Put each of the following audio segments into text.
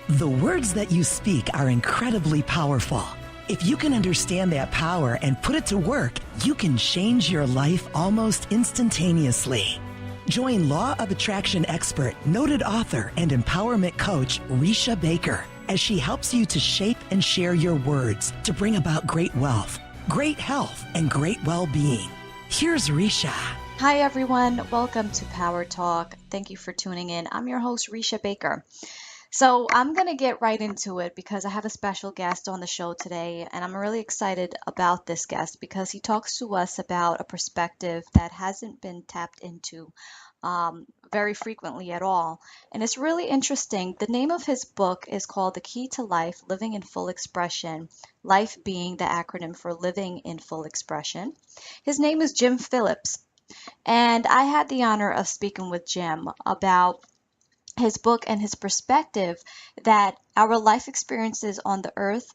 The words that you speak are incredibly powerful. If you can understand that power and put it to work, you can change your life almost instantaneously. Join Law of Attraction expert, noted author, and empowerment coach Reisha Baker as she helps you to shape and share your words to bring about great wealth, great health, and great well-being. Here's Reisha. Hi, everyone. Welcome to Power Talk. Thank you for tuning in. I'm your host, Reisha Baker. So I'm going to get right into it because I have a special guest on the show today, and I'm really excited about this guest because he talks to us about a perspective that hasn't been tapped into very frequently at all. And it's really interesting. The name of his book is called The Key to Life, Living in Full Expression, life being the acronym for Living in Full Expression. His name is Jim Phillips. And I had the honor of speaking with Jim about his book and his perspective that our life experiences on the earth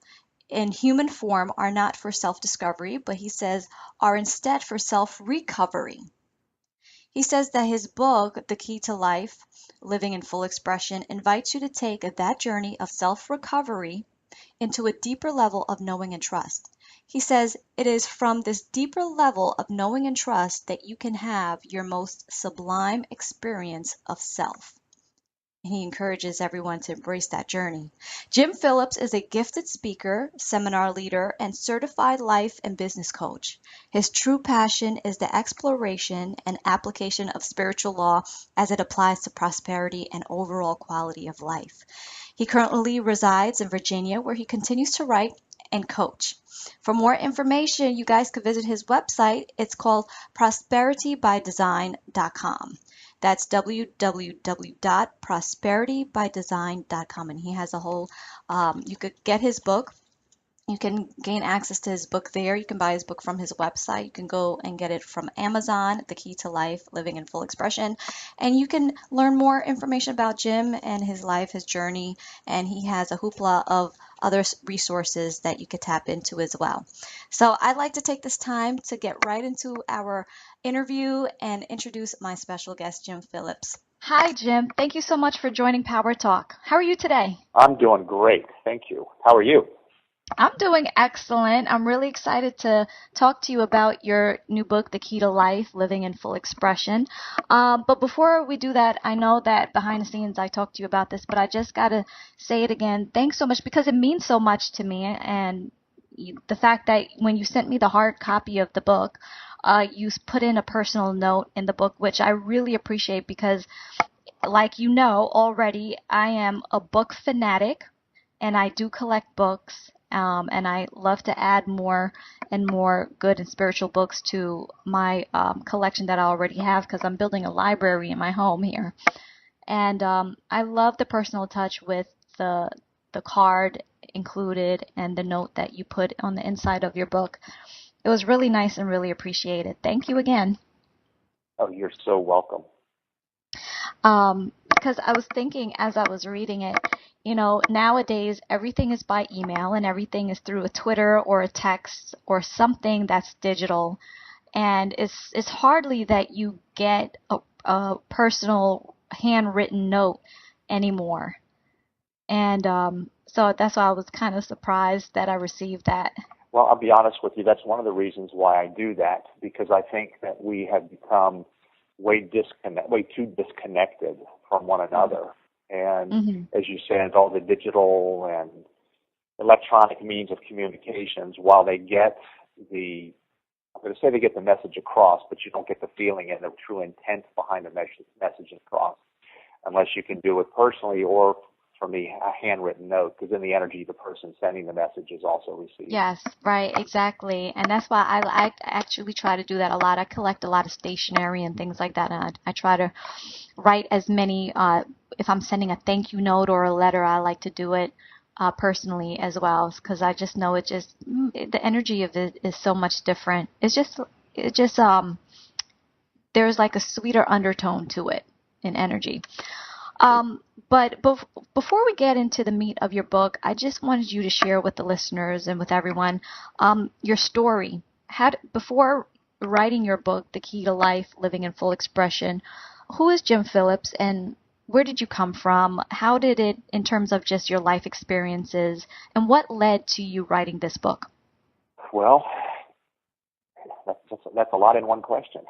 in human form are not for self-discovery, but he says are instead for self-recovery. He says that his book, The Key to Life, Living in Full Expression, invites you to take that journey of self-recovery into a deeper level of knowing and trust. He says it is from this deeper level of knowing and trust that you can have your most sublime experience of self. He encourages everyone to embrace that journey. Jim Phillips is a gifted speaker, seminar leader, and certified life and business coach. His true passion is the exploration and application of spiritual law as it applies to prosperity and overall quality of life. He currently resides in Virginia, where he continues to write and coach. For more information, you guys could visit his website. It's called prosperitybydesign.com. That's www.prosperitybydesign.com. And he has a whole, you could get his book. You can gain access to his book there. You can buy his book from his website. You can go and get it from Amazon, The Key to Life, Living in Full Expression. And you can learn more information about Jim and his life, his journey. And he has a hoopla of other resources that you could tap into as well. So I'd like to take this time to get right into our interview and introduce my special guest, Jim Phillips. Hi, Jim. Thank you so much for joining Power Talk. How are you today? I'm doing great. Thank you. How are you? I'm doing excellent. I'm really excited to talk to you about your new book, The Key to Life, Living in Full Expression. But before we do that, I know that behind the scenes I talked to you about this, but I just got to say it again. Thanks so much because it means so much to me. And the fact that when you sent me the hard copy of the book, you put in a personal note in the book, which I really appreciate because, like you know already, I am a book fanatic and I do collect books. And I love to add more and more good and spiritual books to my collection that I already have because I'm building a library in my home here. And I love the personal touch with the card included and the note that you put on the inside of your book. It was really nice and really appreciated. Thank you again. Oh, you're so welcome. Because I was thinking as I was reading it, you know, nowadays everything is by email and everything is through a Twitter or a text or something that's digital. And it's hardly that you get a personal handwritten note anymore. And so that's why I was kind of surprised that I received that. Well, I'll be honest with you. That's one of the reasons why I do that, because I think that we have become way too disconnected from one another. And as you said, all the digital and electronic means of communications, while they get I'm going to say they get the message across, but you don't get the feeling and the true intent behind the message across unless you can do it personally or, for me, a handwritten note, because then the energy of the person sending the message is also received. Yes, right, exactly. And that's why I actually try to do that a lot. I collect a lot of stationery and things like that, and I try to write as many, if I'm sending a thank you note or a letter, I like to do it personally as well, because I just know the energy of it is so much different. It just there's like a sweeter undertone to it in energy. But before we get into the meat of your book, I just wanted you to share with the listeners and with everyone your story. Before writing your book, The Key to Life, Living in Full Expression, who is Jim Phillips and Where did you come from? How did it, in terms of just your life experiences, and what led to you writing this book? Well, that's a lot in one question.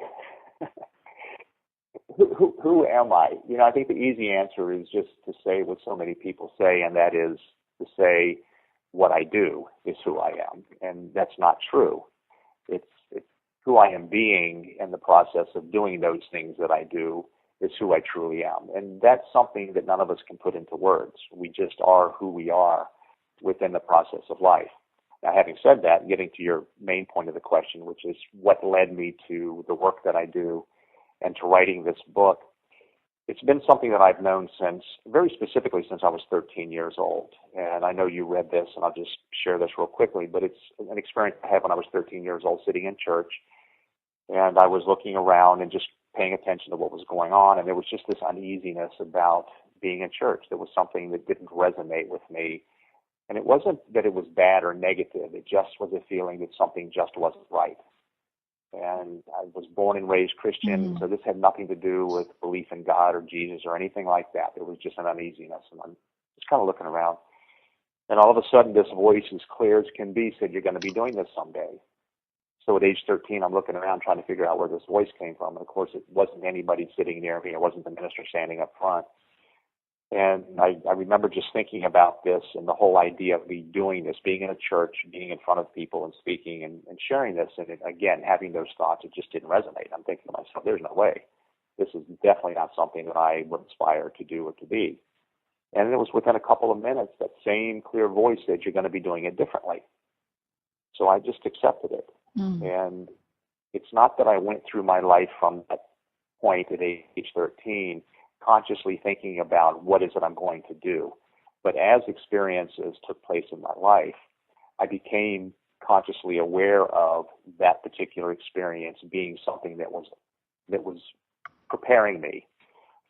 Who am I? I think the easy answer is just to say what so many people say, and that is to say what I do is who I am. And that's not true. It's who I am being in the process of doing those things that I do is who I truly am. And that's something that none of us can put into words. We just are who we are within the process of life. Now, having said that, getting to your main point of the question, which is what led me to the work that I do and to writing this book, it's been something that I've known very specifically since I was 13 years old. And I know you read this, and I'll just share this real quickly, but it's an experience I had when I was 13 years old sitting in church. And I was looking around and just paying attention to what was going on, and there was just this uneasiness about being in church. There was something that didn't resonate with me. And it wasn't that it was bad or negative. It just was a feeling that something just wasn't right. And I was born and raised Christian, so this had nothing to do with belief in God or Jesus or anything like that. It was just an uneasiness. And I'm just kind of looking around. And all of a sudden, this voice, as clear as can be, said, "You're going to be doing this someday." So at age 13, I'm looking around trying to figure out where this voice came from. And of course, it wasn't anybody sitting near me. It wasn't the minister standing up front. And I remember just thinking about this and the whole idea of me doing this, being in a church, being in front of people and speaking and sharing this. And again, having those thoughts, it just didn't resonate. I'm thinking to myself, there's no way. This is definitely not something that I would aspire to do or to be. And it was within a couple of minutes, that same clear voice said, "You're going to be doing it differently." So I just accepted it. And it's not that I went through my life from that point at age 13 consciously thinking about what is it I'm going to do. But as experiences took place in my life, I became consciously aware of that particular experience being something that was preparing me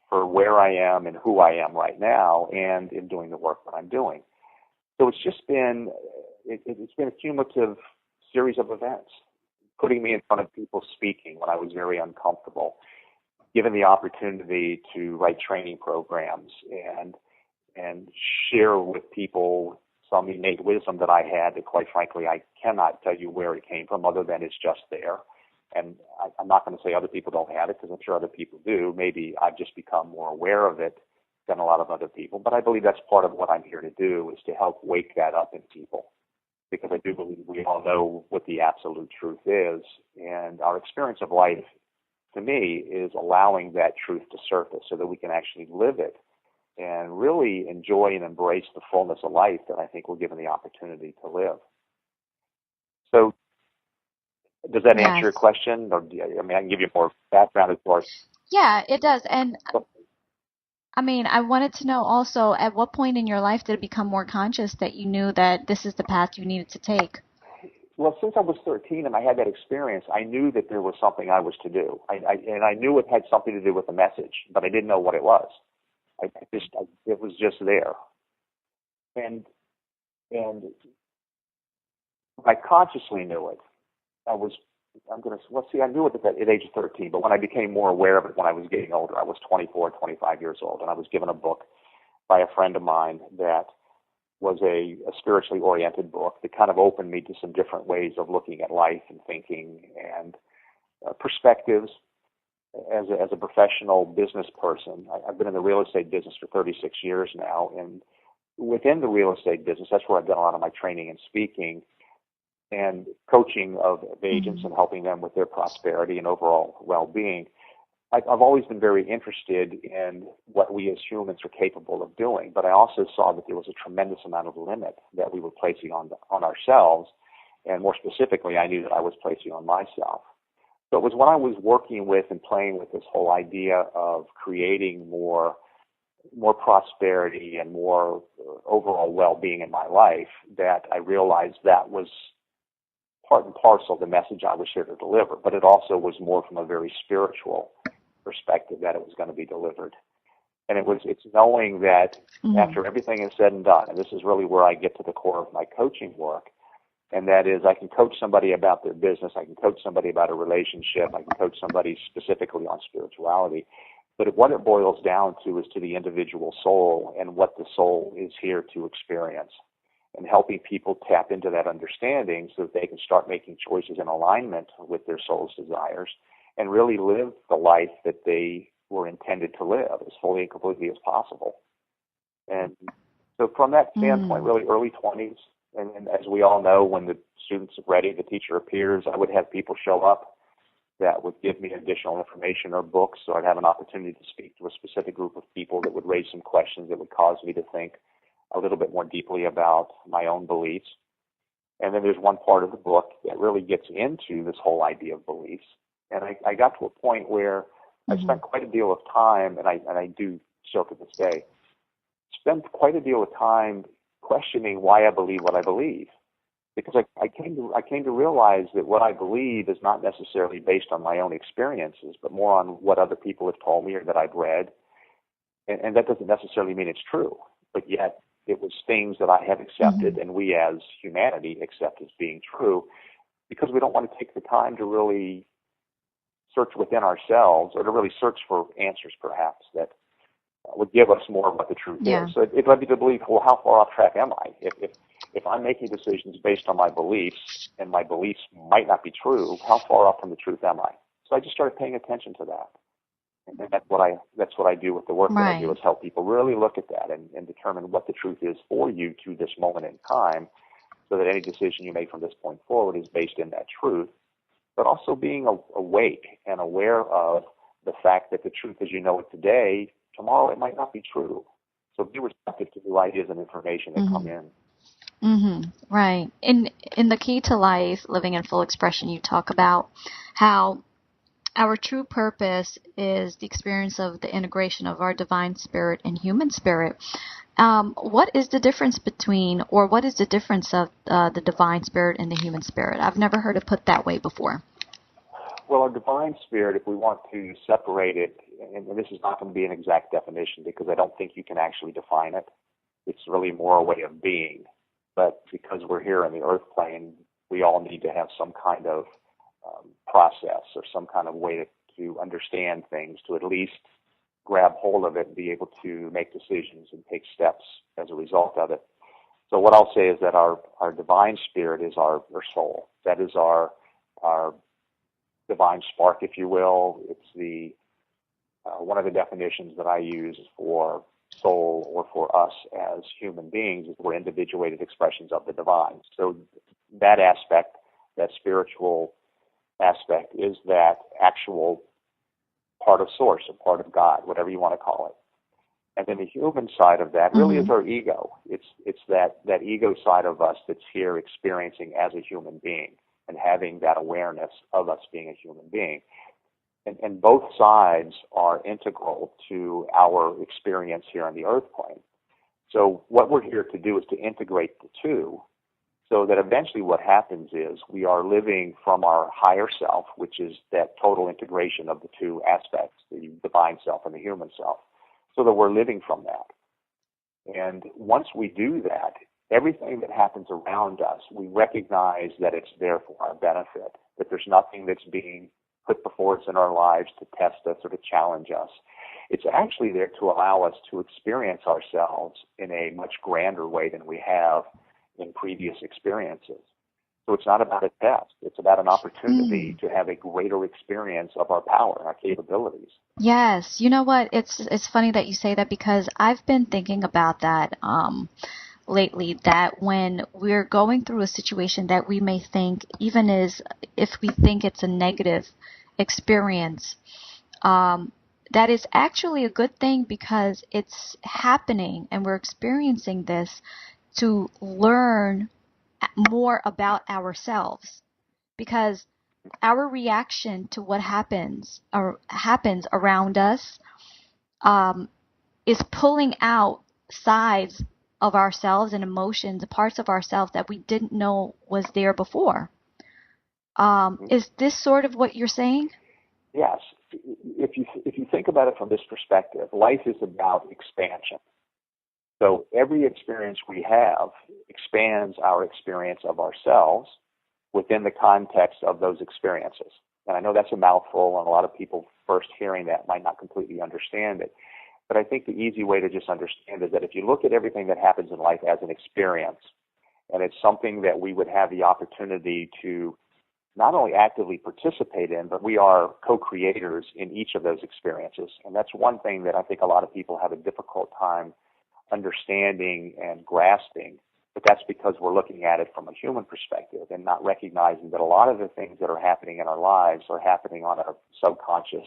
for where I am and who I am right now and in doing the work that I'm doing. So it's just been, it's been a cumulative series of events, putting me in front of people speaking when I was very uncomfortable, given the opportunity to write training programs and share with people some innate wisdom that I had that, quite frankly, I cannot tell you where it came from other than it's just there. And I'm not going to say other people don't have it, because I'm sure other people do. Maybe I've just become more aware of it than a lot of other people. But I believe that's part of what I'm here to do, is to help wake that up in people, because I do believe we all know what the absolute truth is. And our experience of life, to me, is allowing that truth to surface so that we can actually live it and really enjoy and embrace the fullness of life that I think we're given the opportunity to live. So does that answer your question? Or I can give you more background as far as... Yeah, it does. And I wanted to know also, at what point in your life did it become more conscious that you knew that this is the path you needed to take? Well, since I was 13 and I had that experience, I knew that there was something I was to do. And I knew it had something to do with the message, but I didn't know what it was. It was just there. And I consciously knew it. I knew it at age 13, but when I became more aware of it when I was getting older, I was 24, 25 years old, and I was given a book by a friend of mine that was a spiritually oriented book that kind of opened me to some different ways of looking at life and thinking and perspectives. As a professional business person, I've been in the real estate business for 36 years now, and within the real estate business, that's where I've done a lot of my training and speaking and coaching of agents and helping them with their prosperity and overall well-being. I've always been very interested in what we as humans are capable of doing, but I also saw that there was a tremendous amount of limit that we were placing on ourselves, and more specifically, I knew that I was placing on myself. So it was when I was working with and playing with this whole idea of creating more prosperity and more overall well-being in my life that I realized that was part and parcel of the message I was here to deliver, but it also was more from a very spiritual perspective that it was going to be delivered. And it's knowing that after everything is said and done, and this is really where I get to the core of my coaching work, and that is I can coach somebody about their business, I can coach somebody about a relationship, I can coach somebody specifically on spirituality, But what it boils down to is to the individual soul and what the soul is here to experience, and helping people tap into that understanding so that they can start making choices in alignment with their soul's desires and really live the life that they were intended to live as fully and completely as possible. And so from that standpoint, really early 20s, and as we all know, when the students are ready, the teacher appears, I would have people show up that would give me additional information or books, so I'd have an opportunity to speak to a specific group of people that would raise some questions that would cause me to think a little bit more deeply about my own beliefs. And then there's one part of the book that really gets into this whole idea of beliefs. And I got to a point where I spent quite a deal of time, and I do still to this day, spend quite a deal of time questioning why I believe what I believe. Because I came to realize that what I believe is not necessarily based on my own experiences, but more on what other people have told me or that I've read. And that doesn't necessarily mean it's true, but yet it was things that I have accepted and we as humanity accept as being true, because we don't want to take the time to really search within ourselves, or to really search for answers perhaps that would give us more of what the truth is. So it led me to believe, well, how far off track am I? If I'm making decisions based on my beliefs, and my beliefs might not be true, how far off from the truth am I? So I just started paying attention to that. And that's what I do with the work that I do, is help people really look at that and determine what the truth is for you to this moment in time, so that any decision you make from this point forward is based in that truth, but also being awake and aware of the fact that the truth as you know it today, tomorrow it might not be true. So be receptive to new ideas and information that come in. Right. In the Key to Life, Living in Full Expression, you talk about how our true purpose is the experience of the integration of our divine spirit and human spirit. What is the difference between, or what is the difference of the divine spirit and the human spirit? I've never heard it put that way before. Well, our divine spirit, if we want to separate it, and this is not going to be an exact definition because I don't think you can actually define it. It's really more a way of being. But because we're here on the earth plane, we all need to have some kind of process or some kind of way to understand things, to at least grab hold of it and be able to make decisions and take steps as a result of it. So what I'll say is that our divine spirit is our soul. That is our divine spark, if you will. It's the one of the definitions that I use for soul, or for us as human beings, is we're individuated expressions of the divine. So that aspect, that spiritual aspect, is that actual part of source, a part of God, whatever you want to call it. And then the human side of that really is our ego. It's that ego side of us that's here experiencing as a human being and having that awareness of us being a human being. And both sides are integral to our experience here on the earth plane. So what we're here to do is to integrate the two, so that eventually what happens is we are living from our higher self, which is that total integration of the two aspects, the divine self and the human self, so that we're living from that. And once we do that, everything that happens around us, we recognize that it's there for our benefit, that there's nothing that's being put before us in our lives to test us or to challenge us. It's actually there to allow us to experience ourselves in a much grander way than we have in previous experiences. So it's not about a test. It's about an opportunity to have a greater experience of our power and our capabilities. Yes. You know what? It's funny that you say that, because I've been thinking about that lately, that when we're going through a situation that we may think, even as if we think it's a negative experience, that is actually a good thing, because it's happening and we're experiencing this to learn more about ourselves, because our reaction to what happens around us is pulling out sides of ourselves and emotions, parts of ourselves that we didn't know was there before. Is this sort of what you're saying? Yes. If you think about it from this perspective, life is about expansion. So every experience we have expands our experience of ourselves within the context of those experiences. And I know that's a mouthful, and a lot of people first hearing that might not completely understand it. But I think the easy way to just understand is that if you look at everything that happens in life as an experience, and it's something that we would have the opportunity to not only actively participate in, but we are co-creators in each of those experiences. And that's one thing that I think a lot of people have a difficult time understanding and grasping. But that's because we're looking at it from a human perspective and not recognizing that a lot of the things that are happening in our lives are happening on a subconscious,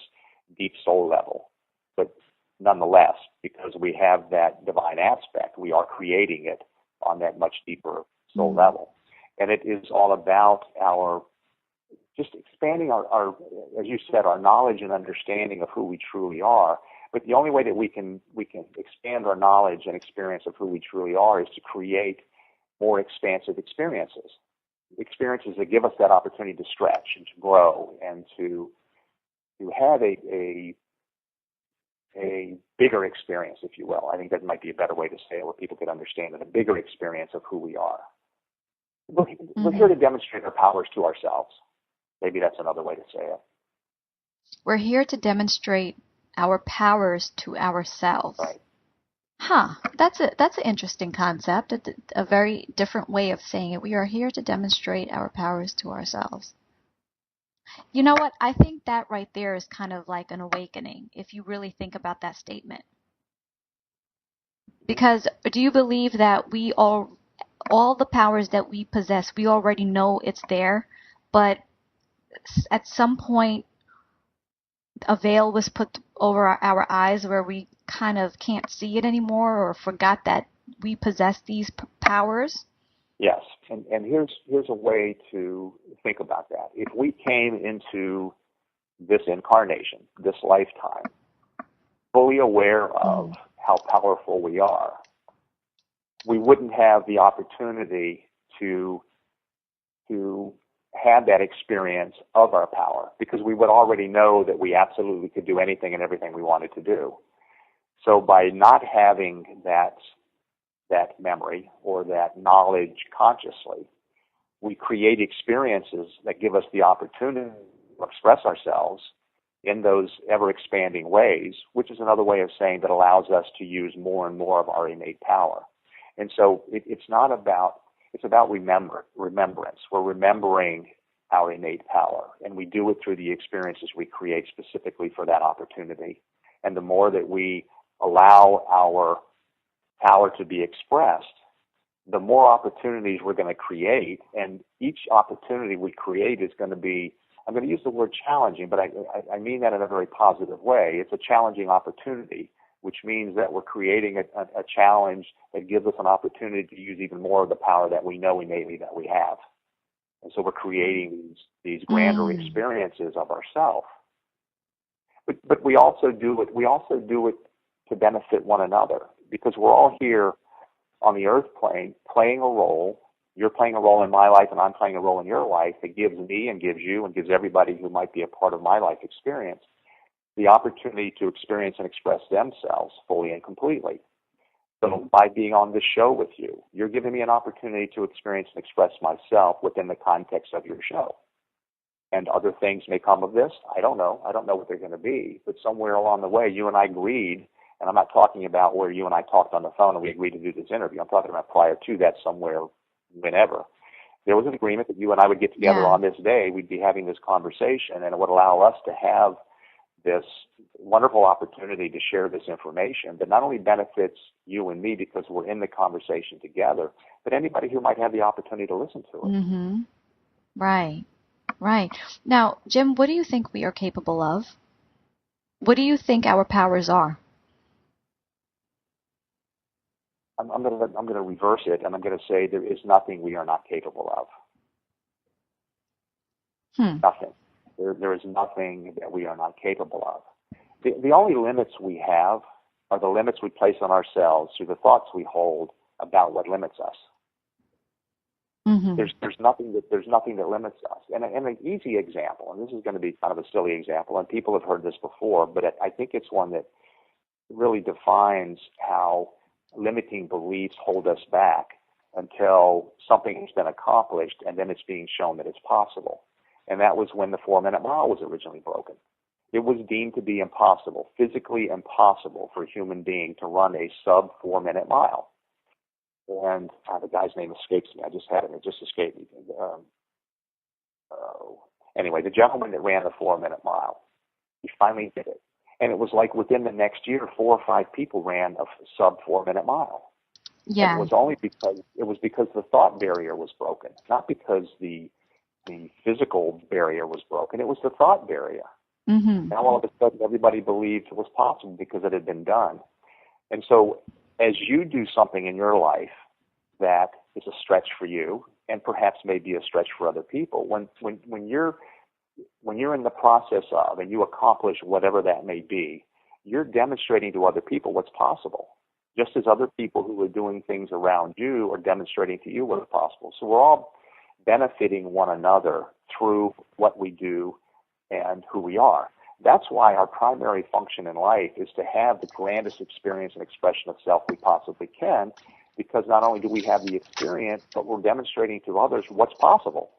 deep soul level. But nonetheless, because we have that divine aspect, we are creating it on that much deeper soul level. And it is all about our just expanding our, as you said, our knowledge and understanding of who we truly are. But the only way that we can expand our knowledge and experience of who we truly are is to create more expansive experiences that give us that opportunity to stretch and to grow and to have a bigger experience, if you will. I think that might be a better way to say it, where people could understand it, a bigger experience of who we are. We're here to demonstrate our powers to ourselves. Maybe that's another way to say it. We're here to demonstrate our powers to ourselves. Right. That's an interesting concept, a very different way of saying it. We are here to demonstrate our powers to ourselves. You know what? I think that right there is kind of like an awakening, if you really think about that statement. Because do you believe that all the powers that we possess, we already know it's there, but at some point a veil was put over our eyes where we kind of can't see it anymore, or forgot that we possess these powers? Yes, and here's a way to think about that. If we came into this incarnation, this lifetime, fully aware of how powerful we are, we wouldn't have the opportunity to have that experience of our power, because we would already know that we absolutely could do anything and everything we wanted to do. So by not having that memory or that knowledge consciously, we create experiences that give us the opportunity to express ourselves in those ever-expanding ways, which is another way of saying that allows us to use more and more of our innate power. And so it's about remembrance. We're remembering our innate power, and we do it through the experiences we create specifically for that opportunity. And the more that we allow our power to be expressed, the more opportunities we're going to create, and each opportunity we create is going to be, I'm going to use the word challenging, but I mean that in a very positive way. It's a challenging opportunity, which means that we're creating a challenge that gives us an opportunity to use even more of the power that we know innately that we have. And so we're creating these grander experiences of ourselves. But we also do it to benefit one another, because we're all here on the earth plane playing a role. You're playing a role in my life, and I'm playing a role in your life that gives me and gives you and gives everybody who might be a part of my life experience the opportunity to experience and express themselves fully and completely. So by being on this show with you, you're giving me an opportunity to experience and express myself within the context of your show. And other things may come of this. I don't know. I don't know what they're going to be. But somewhere along the way, you and I agreed, and I'm not talking about where you and I talked on the phone and we agreed to do this interview. I'm talking about prior to that, somewhere, whenever. There was an agreement that you and I would get together on this day. We'd be having this conversation, and it would allow us to have this wonderful opportunity to share this information that not only benefits you and me because we're in the conversation together, but anybody who might have the opportunity to listen to it. Mm-hmm. Right. Now, Jim, what do you think we are capable of? What do you think our powers are? I'm going to reverse it, and I'm going to say there is nothing we are not capable of. Nothing. There is nothing that we are not capable of. The only limits we have are the limits we place on ourselves through the thoughts we hold about what limits us. Mm-hmm. There's nothing that limits us. And an easy example, and this is going to be kind of a silly example, and people have heard this before, but I think it's one that really defines how limiting beliefs hold us back until something has been accomplished, and then it's being shown that it's possible. and that was when the 4-minute mile was originally broken. It was deemed to be impossible, physically impossible for a human being to run a sub 4-minute mile. And the guy's name escapes me. I just had it. It just escaped me. Anyway, the gentleman that ran the 4-minute mile, he finally did it. And it was like within the next year, 4 or 5 people ran a sub 4-minute mile. Yeah. And it was only because the thought barrier was broken, not because the physical barrier was broken. It was the thought barrier. Mm-hmm. Now all of a sudden everybody believed it was possible because it had been done. And so as you do something in your life that is a stretch for you and perhaps may be a stretch for other people, when you're in the process of and you accomplish whatever that may be, you're demonstrating to other people what's possible, just as other people who are doing things around you are demonstrating to you what's possible. So we're all benefiting one another through what we do and who we are. That's why our primary function in life is to have the grandest experience and expression of self we possibly can, because not only do we have the experience, but we're demonstrating to others what's possible.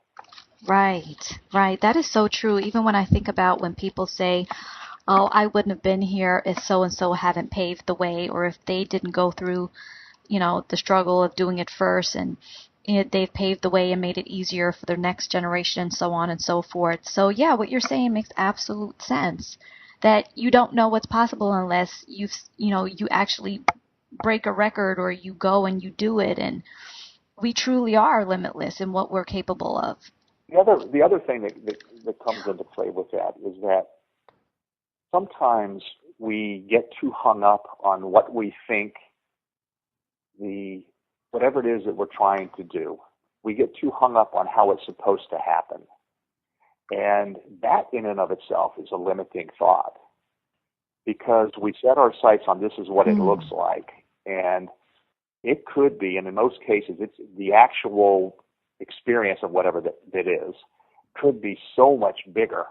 Right, right. That is so true. Even when I think about when people say, oh, I wouldn't have been here if so-and-so hadn't paved the way, or if they didn't go through, the struggle of doing it first, and they've paved the way and made it easier for their next generation, and so on and so forth. So yeah, what you're saying makes absolute sense. That you don't know what's possible unless you actually break a record or you go and you do it, and we truly are limitless in what we're capable of. The other thing that comes into play with that is that sometimes we get too hung up on what we think whatever it is that we're trying to do. We get too hung up on how it's supposed to happen. And that in and of itself is a limiting thought, because we set our sights on this is what it looks like. And it could be, and in most cases, it's the actual experience of whatever that is, could be so much bigger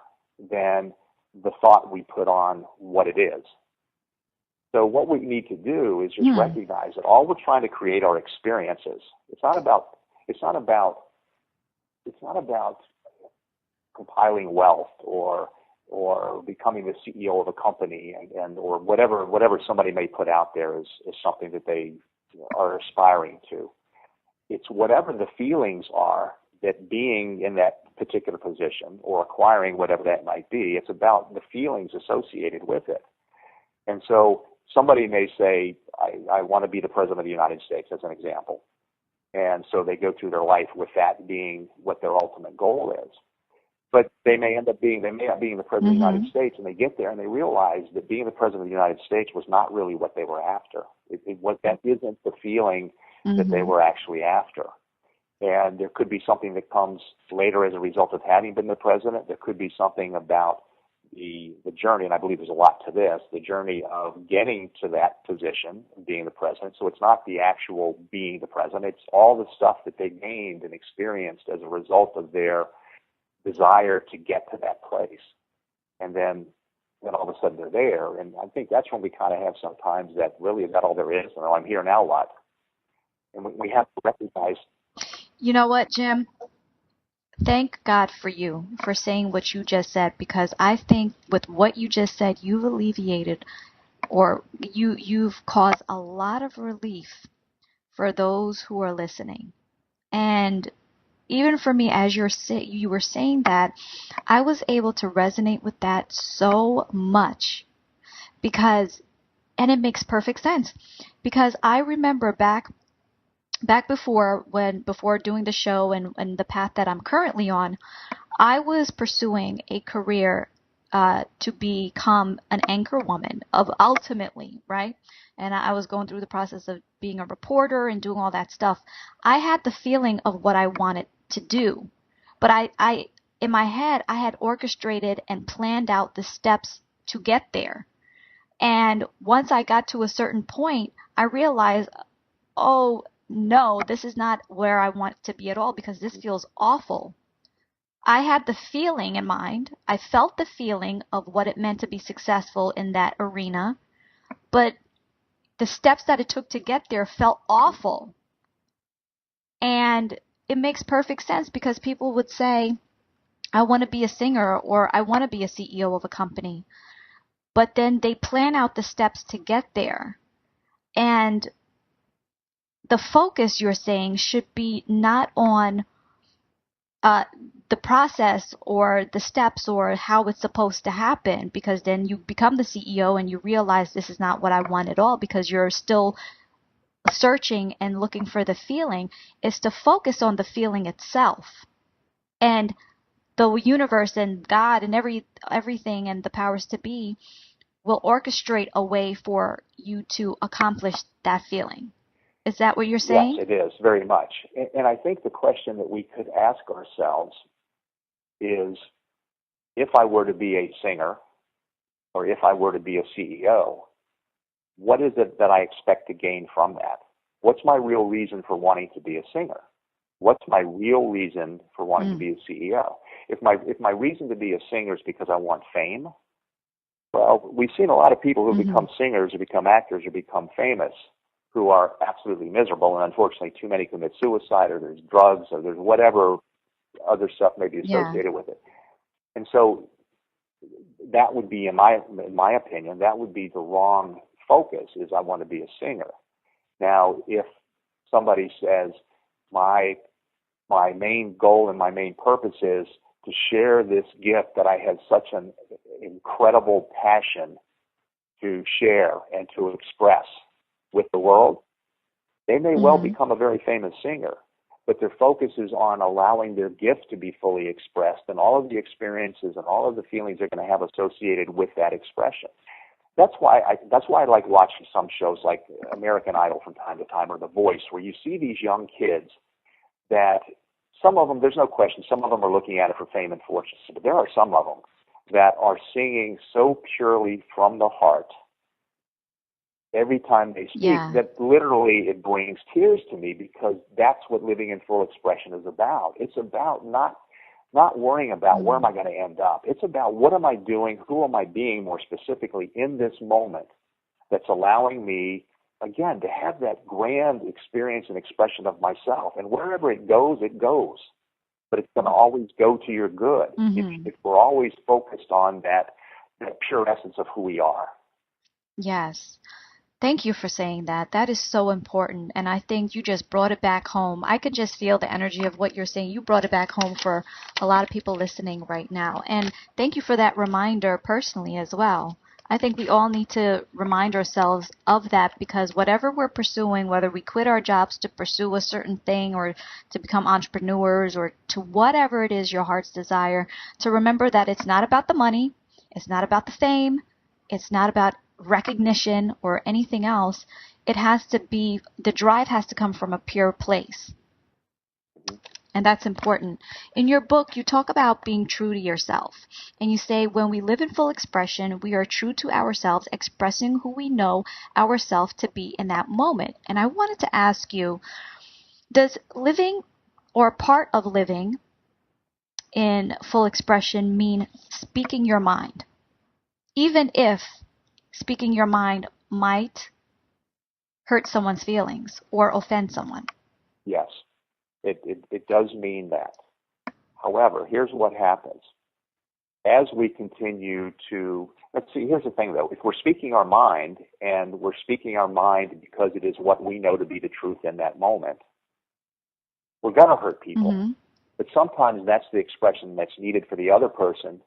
than the thought we put on what it is. So what we need to do is just recognize that all we're trying to create are experiences. It's not about compiling wealth or becoming the CEO of a company and or whatever somebody may put out there is something that they are aspiring to. It's whatever the feelings are that being in that particular position or acquiring whatever that might be, it's about the feelings associated with it. And so somebody may say, I want to be the President of the United States, as an example. And so they go through their life with that being what their ultimate goal is. But they may not being the President of the United States, and they get there and they realize that being the President of the United States was not really what they were after. That isn't the feeling that they were actually after. And there could be something that comes later as a result of having been the president. There could be something about the journey, and I believe there's a lot to this, the journey of getting to that position, being the president. So it's not the actual being the president. It's all the stuff that they gained and experienced as a result of their desire to get to that place. And then all of a sudden they're there. And I think that's when we kind of have sometimes that really is that all there is? And I'm here, now what? And we have to recognize. You know what, Jim? Thank God for you for saying what you just said, because I think with what you just said, you've alleviated or you've caused a lot of relief for those who are listening. And even for me, as you were saying that, I was able to resonate with that so much and it makes perfect sense, because I remember back before doing the show and the path that I'm currently on, I was pursuing a career to become an anchor woman of ultimately, right? And I was going through the process of being a reporter and doing all that stuff. I had the feeling of what I wanted to do, but I in my head, I had orchestrated and planned out the steps to get there. And once I got to a certain point, I realized, oh, no, this is not where I want to be at all, because this feels awful. I had the feeling in mind. I felt the feeling of what it meant to be successful in that arena, but the steps that it took to get there felt awful. And it makes perfect sense, because people would say, I want to be a singer or I want to be a CEO of a company. But then they plan out the steps to get there. And the focus, you're saying, should be not on uh, the process or the steps or how it's supposed to happen, because then you become the CEO and you realize this is not what I want at all, because you're still searching and looking for the feeling. Is to focus on the feeling itself. And the universe and God and everything and the powers to be will orchestrate a way for you to accomplish that feeling. Is that what you're Yes, saying? it is, very much. And I think the question that we could ask ourselves is, if I were to be a singer or if I were to be a CEO, what is it that I expect to gain from that? What's my real reason for wanting to be a singer? What's my real reason for wanting to be a CEO? If my reason to be a singer is because I want fame, well, we've seen a lot of people who become singers or become actors or become famous who are absolutely miserable, and unfortunately too many commit suicide, or there's drugs, or there's whatever other stuff may be associated with it. And so that would be, in my opinion, that would be the wrong focus, is I want to be a singer. Now, if somebody says, my main goal and my main purpose is to share this gift that I have such an incredible passion to share and to express with the world, they may well become a very famous singer, but their focus is on allowing their gift to be fully expressed and all of the experiences and all of the feelings they're going to have associated with that expression. That's why I like watching some shows like American Idol from time to time, or The Voice, where you see these young kids that some of them, there's no question, some of them are looking at it for fame and fortune, but there are some of them that are singing so purely from the heart every time they speak that literally it brings tears to me, because that's what living in full expression is about. It's about not worrying about where am I going to end up. It's about what am I doing, who am I being more specifically in this moment that's allowing me, again, to have that grand experience and expression of myself. And wherever it goes, but it's going to always go to your good if we're always focused on that pure essence of who we are. Yes. Thank you for saying that. That is so important. And I think you just brought it back home. I could just feel the energy of what you're saying. You brought it back home for a lot of people listening right now. And thank you for that reminder personally as well. I think we all need to remind ourselves of that, because whatever we're pursuing, whether we quit our jobs to pursue a certain thing or to become entrepreneurs or to whatever it is your heart's desire, to remember that it's not about the money, it's not about the fame, it's not about recognition or anything else. It has to be, the drive has to come from a pure place. And that's important. In your book, you talk about being true to yourself. And you say, when we live in full expression, we are true to ourselves, expressing who we know ourselves to be in that moment. And I wanted to ask you, does living or part of living in full expression mean speaking your mind? Even if speaking your mind might hurt someone's feelings or offend someone. Yes, it does mean that. However, here's what happens. As we continue to, let's see, here's the thing though. If we're speaking our mind, and we're speaking our mind because it is what we know to be the truth in that moment, we're going to hurt people. But sometimes that's the expression that's needed for the other person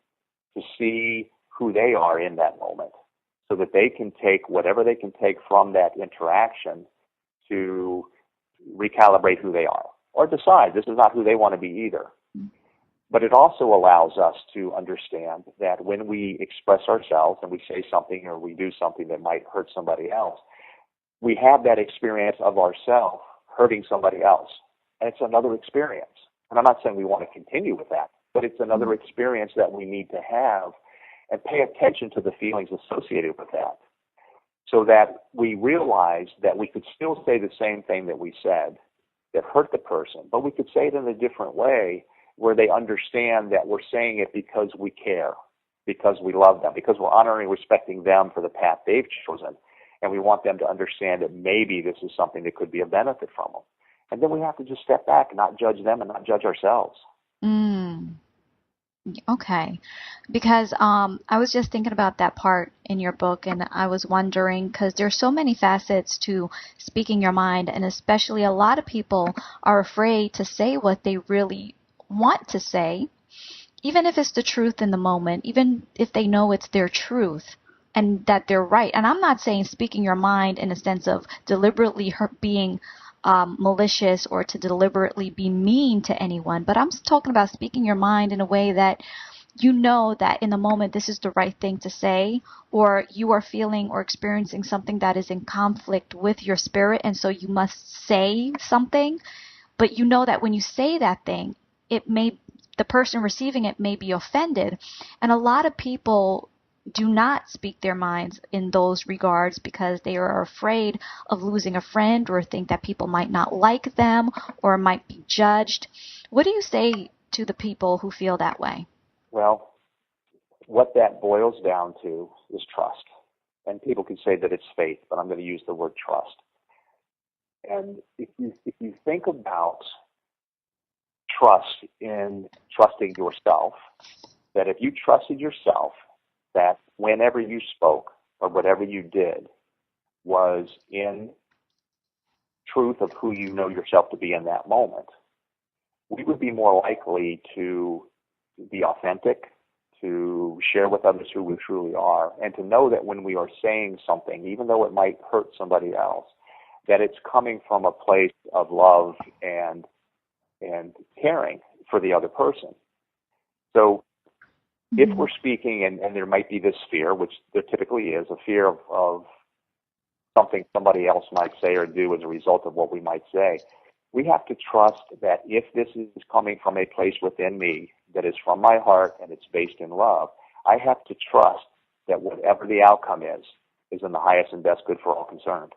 to see who they are in that moment, so that they can take whatever they can take from that interaction to recalibrate who they are, or decide this is not who they want to be either. But it also allows us to understand that when we express ourselves and we say something or we do something that might hurt somebody else, we have that experience of ourselves hurting somebody else. And it's another experience. And I'm not saying we want to continue with that, but it's another experience that we need to have and pay attention to the feelings associated with that, so that we realize that we could still say the same thing that we said that hurt the person, but we could say it in a different way where they understand that we're saying it because we care, because we love them, because we're honoring and respecting them for the path they've chosen, and we want them to understand that maybe this is something that could be a benefit from them. And then we have to just step back and not judge them and not judge ourselves. Okay. Because I was just thinking about that part in your book, and I was wondering because there's so many facets to speaking your mind, and especially a lot of people are afraid to say what they really want to say, even if it's the truth in the moment, even if they know it's their truth and that they're right. And I'm not saying speaking your mind in a sense of deliberately being malicious or to deliberately be mean to anyone, but I'm talking about speaking your mind in a way that you know that in the moment this is the right thing to say, or you are feeling or experiencing something that is in conflict with your spirit, and so you must say something, but you know that when you say that thing, it may, the person receiving it may be offended. And a lot of people do not speak their minds in those regards because they are afraid of losing a friend or think that people might not like them or might be judged. What do you say to the people who feel that way? Well, what that boils down to is trust. And people can say that it's faith, but I'm going to use the word trust. And if you think about trust in trusting yourself, that if you trusted yourself, that whenever you spoke or whatever you did was in truth of who you know yourself to be in that moment, we would be more likely to be authentic, to share with others who we truly are, and to know that when we are saying something, even though it might hurt somebody else, that it's coming from a place of love and caring for the other person. So if we're speaking, and there might be this fear, which there typically is, a fear of something somebody else might say or do as a result of what we might say, we have to trust that if this is coming from a place within me that is from my heart and it's based in love, I have to trust that whatever the outcome is in the highest and best good for all concerned.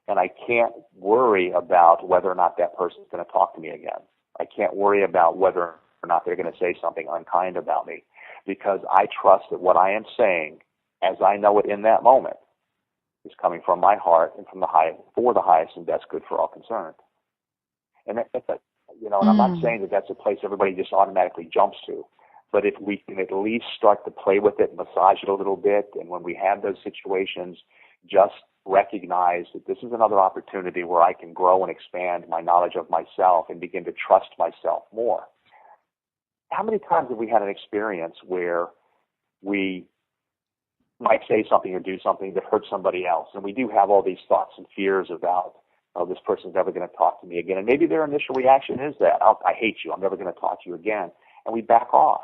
And I can't worry about whether or not that person's going to talk to me again. I can't worry about whether or not they're going to say something unkind about me, because I trust that what I am saying, as I know it in that moment, is coming from my heart and from for the highest and best good for all concerned. And and I'm not saying that that's a place everybody just automatically jumps to, but if we can at least start to play with it, massage it a little bit, and when we have those situations, just recognize that this is another opportunity where I can grow and expand my knowledge of myself and begin to trust myself more. How many times have we had an experience where we might say something or do something that hurts somebody else, and we do have all these thoughts and fears about, oh, this person's never going to talk to me again, and maybe their initial reaction is that, oh, I hate you, I'm never going to talk to you again, and we back off.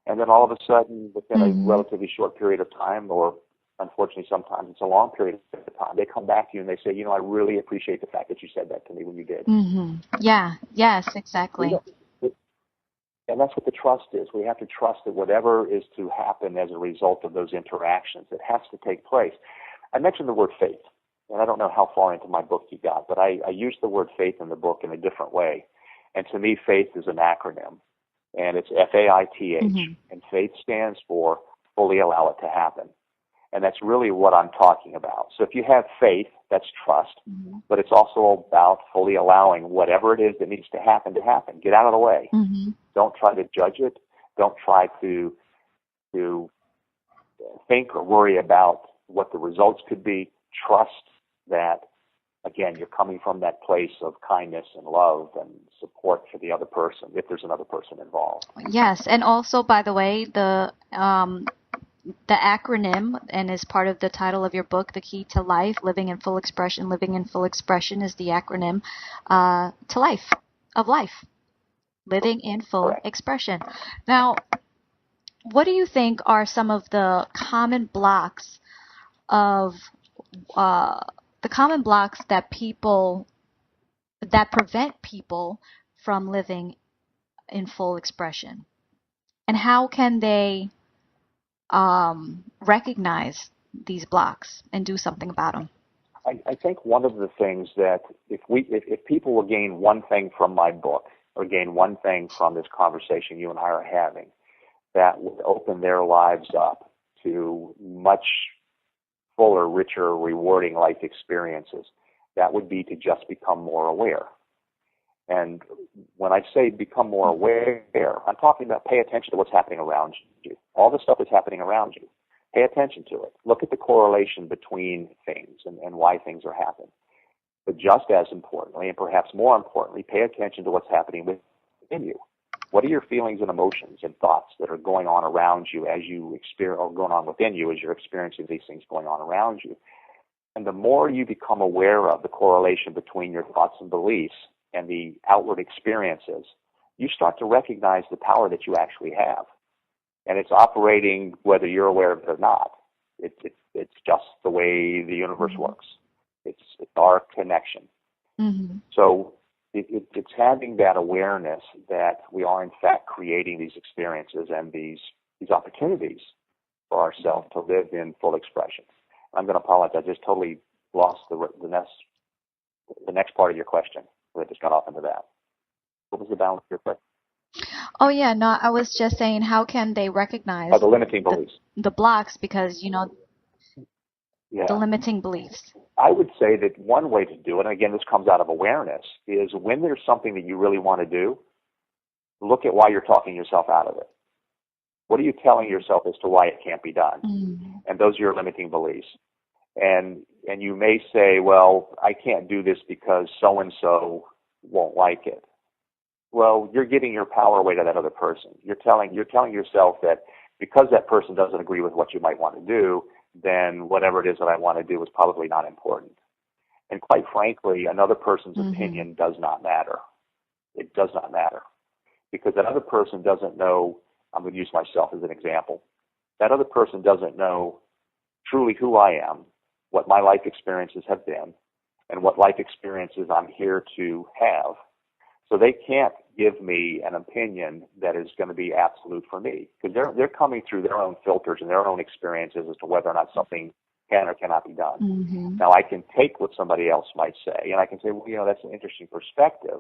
And then all of a sudden, within a relatively short period of time, or unfortunately sometimes it's a long period of time, they come back to you and they say, I really appreciate the fact that you said that to me when you did. Yeah, yes, exactly. And that's what the trust is. We have to trust that whatever is to happen as a result of those interactions, it has to take place. I mentioned the word faith, and I don't know how far into my book you got, but I use the word faith in the book in a different way. And to me, faith is an acronym, and it's FAITH, and faith stands for fully allow it to happen. And that's really what I'm talking about. So if you have faith, that's trust, but it's also about fully allowing whatever it is that needs to happen. Get out of the way. Don't try to judge it. Don't try to think or worry about what the results could be. Trust that, again, you're coming from that place of kindness and love and support for the other person, if there's another person involved. Yes, and also, by the way, the acronym, and is part of the title of your book, The Key to Life, Living in Full Expression. Living in Full Expression is the acronym to life, of life. Living in full expression. Now, what do you think are some of the common blocks of that prevent people from living in full expression? And how can they recognize these blocks and do something about them? I think one of the things that if people will gain one thing from my book, or gain one thing from this conversation you and I are having, that would open their lives up to much fuller, richer, rewarding life experiences, that would be to just become more aware. And when I say become more aware, I'm talking about pay attention to what's happening around you. All the stuff that's happening around you. Pay attention to it. Look at the correlation between things and why things are happening. But just as importantly, and perhaps more importantly, pay attention to what's happening within you. What are your feelings and emotions and thoughts that are going on around you as you experience, or going on within you as you're experiencing these things going on around you? And the more you become aware of the correlation between your thoughts and beliefs and the outward experiences, you start to recognize the power that you actually have. And it's operating whether you're aware of it or not. It's just the way the universe works. It's our connection. Mm-hmm. So it's having that awareness that we are in fact creating these experiences and these opportunities for ourselves to live in full expression. I'm going to apologize. I just totally lost the next part of your question. I just got off into that. What was the balance of your question? Oh yeah, no, I was just saying, how can they recognize The limiting beliefs. the blocks, because Yeah. the limiting beliefs. I would say that one way to do it, and again, this comes out of awareness, is when there's something that you really want to do, look at why you're talking yourself out of it. What are you telling yourself as to why it can't be done? Mm-hmm. And those are your limiting beliefs. And you may say, well, I can't do this because so-and-so won't like it. Well, you're giving your power away to that other person. You're telling yourself that because that person doesn't agree with what you might want to do, then whatever it is that I want to do is probably not important. And quite frankly, another person's opinion does not matter. It does not matter. Because that other person doesn't know, I'm going to use myself as an example, that other person doesn't know truly who I am, what my life experiences have been, and what life experiences I'm here to have. So they can't give me an opinion that is going to be absolute for me, because they're coming through their own filters and their own experiences as to whether or not something can or cannot be done. Mm-hmm. Now, I can take what somebody else might say, and I can say, well, that's an interesting perspective.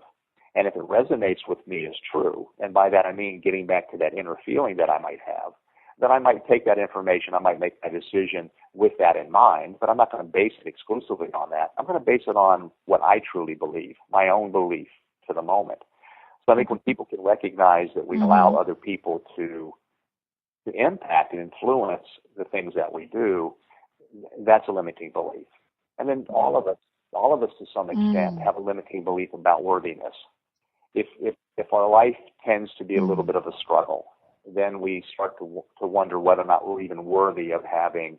And if it resonates with me as true, and by that I mean getting back to that inner feeling that I might have, then I might take that information, I might make a decision with that in mind, but I'm not going to base it exclusively on that. I'm going to base it on what I truly believe, my own belief to the moment. So I think when people can recognize that we allow other people to impact and influence the things that we do, that's a limiting belief. And then all of us to some extent have a limiting belief about worthiness. If our life tends to be a little bit of a struggle, then we start to wonder whether or not we're even worthy of having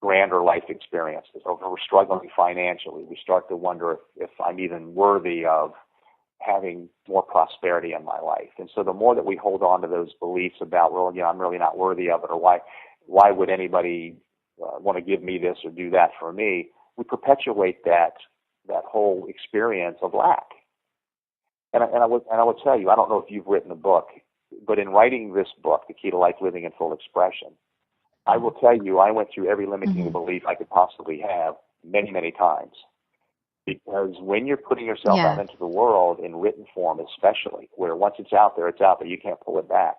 grander life experiences. Or if we're struggling financially, we start to wonder if I'm even worthy of having more prosperity in my life. And so the more that we hold on to those beliefs about, well, I'm really not worthy of it, or why would anybody want to give me this or do that for me, we perpetuate that whole experience of lack. And I would tell you, I don't know if you've written a book, but in writing this book, The Key to Life Living in Full Expression, I will tell you, I went through every limiting belief I could possibly have many, many times. Because when you're putting yourself out into the world in written form, especially, where once it's out there, you can't pull it back.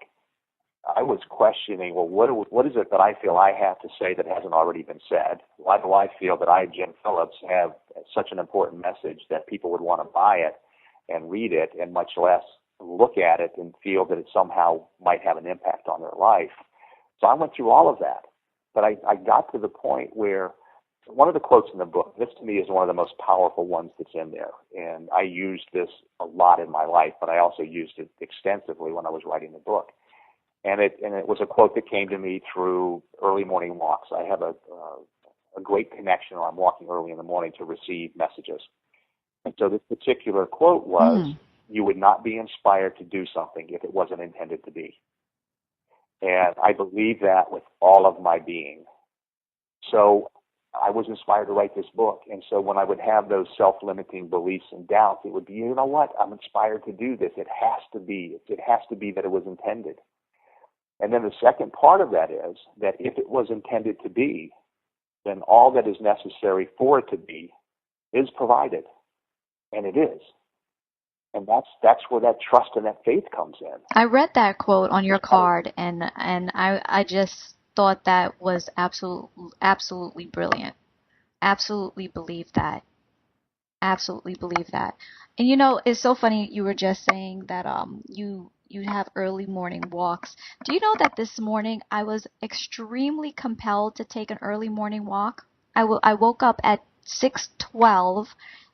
I was questioning, well, what is it that I feel I have to say that hasn't already been said? Why do I feel that I, Jim Phillips, have such an important message that people would want to buy it and read it, and much less look at it and feel that it somehow might have an impact on their life? So I went through all of that. But I got to the point where one of the quotes in the book, this to me is one of the most powerful ones that's in there. And I used this a lot in my life, but I also used it extensively when I was writing the book. And it was a quote that came to me through early morning walks. I have a great connection when I'm walking early in the morning to receive messages. And so this particular quote was, you would not be inspired to do something if it wasn't intended to be. And I believe that with all of my being. So I was inspired to write this book. And so when I would have those self-limiting beliefs and doubts, it would be, you know what, I'm inspired to do this. It has to be that it was intended. And then the second part of that is that if it was intended to be, then all that is necessary for it to be is provided. And it is. And that's where that trust and that faith comes in. I read that quote on your card, and I just thought that was absolutely brilliant. Absolutely believe that. Absolutely believe that. And you know, it's so funny you were just saying that you have early morning walks. Do you know that this morning I was extremely compelled to take an early morning walk? I woke up at 6:12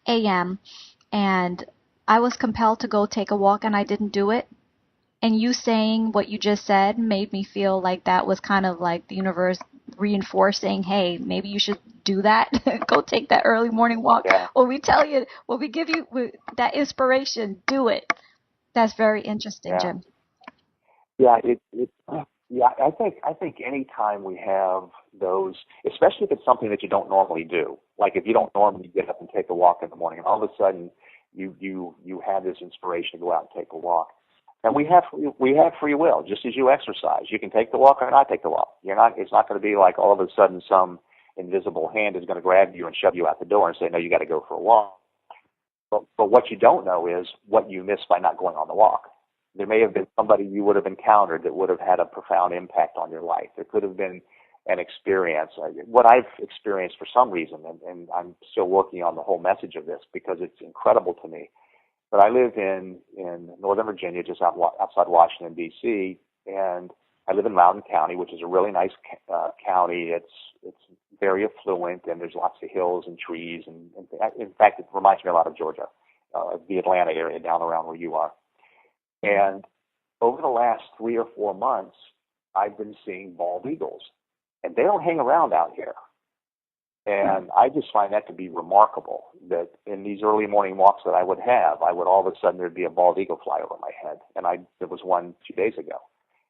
a.m. and I was compelled to go take a walk and I didn't do it. And you saying what you just said made me feel like that was kind of like the universe reinforcing, hey, maybe you should do that. Go take that early morning walk. Yeah. When we tell you, when we give you that inspiration, do it. That's very interesting, Yeah. Jim. Yeah, yeah, I think any time we have those, especially if it's something that you don't normally do, like if you don't normally get up and take a walk in the morning, and all of a sudden you have this inspiration to go out and take a walk. And we have free will, just as you exercise. You can take the walk or not take the walk. It's not going to be like all of a sudden some invisible hand is going to grab you and shove you out the door and say, no, you got to go for a walk. But what you don't know is what you missed by not going on the walk. There may have been somebody you would have encountered that would have had a profound impact on your life. There could have been an experience. What I've experienced for some reason, and I'm still working on the whole message of this because it's incredible to me. But I live in Northern Virginia, just outside Washington, D.C., and I live in Loudoun County, which is a really nice county. It's very affluent, and there's lots of hills and trees. And in fact, it reminds me a lot of Georgia, the Atlanta area down around where you are. And over the last 3 or 4 months, I've been seeing bald eagles. And they don't hang around out here. And I just find that to be remarkable, that in these early morning walks that I would have, I would all of a sudden there'd be a bald eagle fly over my head. And there was one 2 days ago.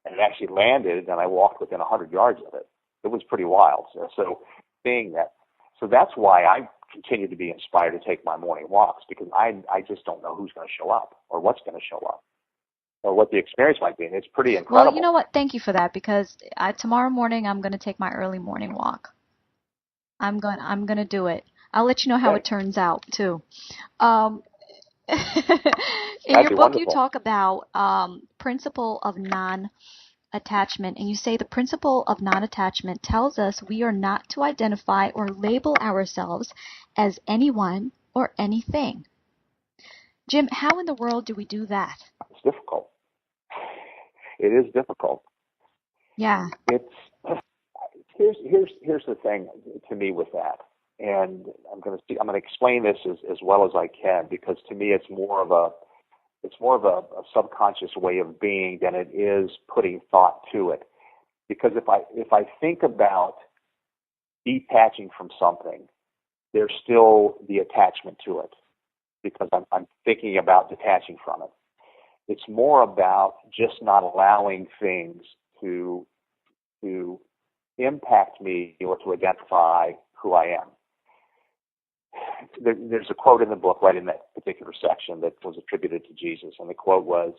And it actually landed, and I walked within 100 yards of it. It was pretty wild. So seeing that. So that's why I continue to be inspired to take my morning walks, because I just don't know who's going to show up or what's going to show up or what the experience might be. And it's pretty incredible. Well, you know what? Thank you for that because tomorrow morning I'm going to take my early morning walk. I'm going to do it. I'll let you know how it turns out too. Um, in That'd your be book, you wonderful. talk about principle of non-attachment, and you say the principle of non-attachment tells us we are not to identify or label ourselves as anyone or anything. Jim, how in the world do we do that? It's difficult. It is difficult. Yeah. It's here's the thing to me with that, and I'm going to explain this as well as I can, because to me it's more of a subconscious way of being than it is putting thought to it. Because if I think about detaching from something, there's still the attachment to it, because I'm thinking about detaching from it. It's more about just not allowing things to impact me or to identify who I am. There's a quote in the book right in that particular section that was attributed to Jesus, and the quote was,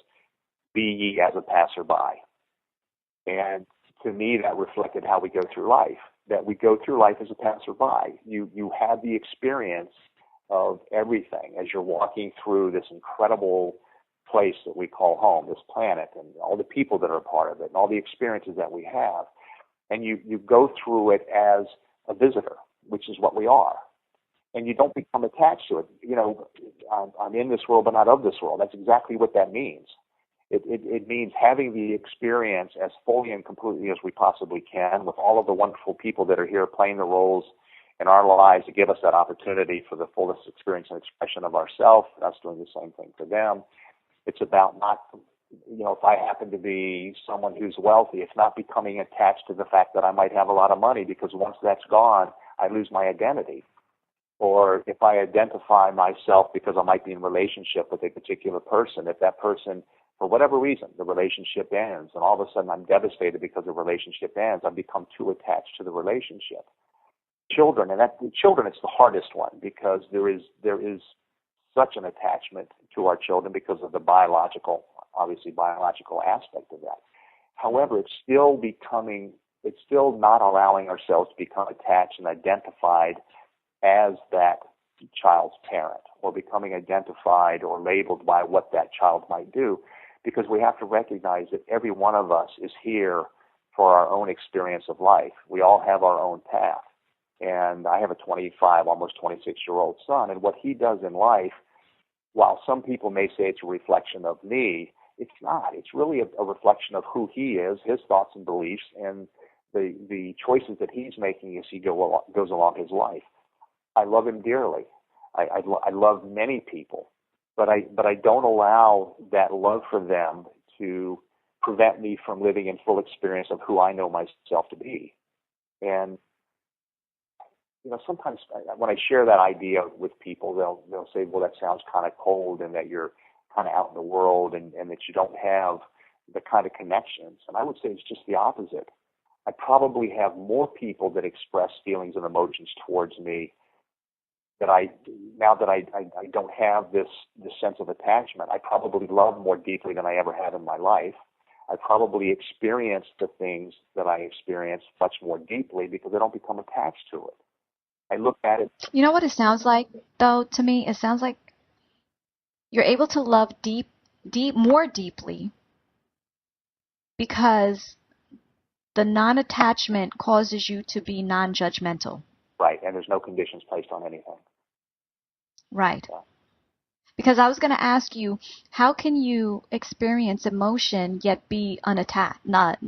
"Be ye as a passerby." And to me, that reflected how we go through life, that we go through life as a passerby. You have the experience of everything as you're walking through this incredible place that we call home, this planet, and all the people that are a part of it, and all the experiences that we have. And you go through it as a visitor, which is what we are. And you don't become attached to it. You know, I'm in this world, but not of this world. That's exactly what that means. It means having the experience as fully and completely as we possibly can, with all of the wonderful people that are here playing the roles in our lives to give us that opportunity for the fullest experience and expression of ourselves, us doing the same thing for them. It's about not, if I happen to be someone who's wealthy, it's not becoming attached to the fact that I might have a lot of money, because once that's gone, I lose my identity. Or if I identify myself because I might be in a relationship with a particular person, if that person, for whatever reason, the relationship ends, and all of a sudden I'm devastated because the relationship ends, I've become too attached to the relationship. Children, it's the hardest one, because there is such an attachment to our children because of the biological aspect of that. However, it's still not allowing ourselves to become attached and identified as that child's parent, or becoming identified or labeled by what that child might do, because we have to recognize that every one of us is here for our own experience of life. We all have our own path. And I have a 25, almost 26-year-old son. And what he does in life, while some people may say it's a reflection of me, it's not. It's really a reflection of who he is, his thoughts and beliefs, and the choices that he's making as he goes along his life. I love him dearly. I love many people, but I don't allow that love for them to prevent me from living in full experience of who I know myself to be. And sometimes when I share that idea with people, they'll say, well, that sounds kind of cold, and that you're kind of out in the world, and that you don't have the kind of connections. And I would say it's just the opposite. I probably have more people that express feelings and emotions towards me that now that I don't have this sense of attachment, I probably love more deeply than I ever have in my life. I probably experience the things that I experience much more deeply because I don't become attached to it. I look at it. You know what it sounds like, though, to me? It sounds like you're able to love more deeply because the non-attachment causes you to be non-judgmental. Right, and there's no conditions placed on anything. Right. Yeah. Because I was going to ask you, how can you experience emotion yet be unattached, not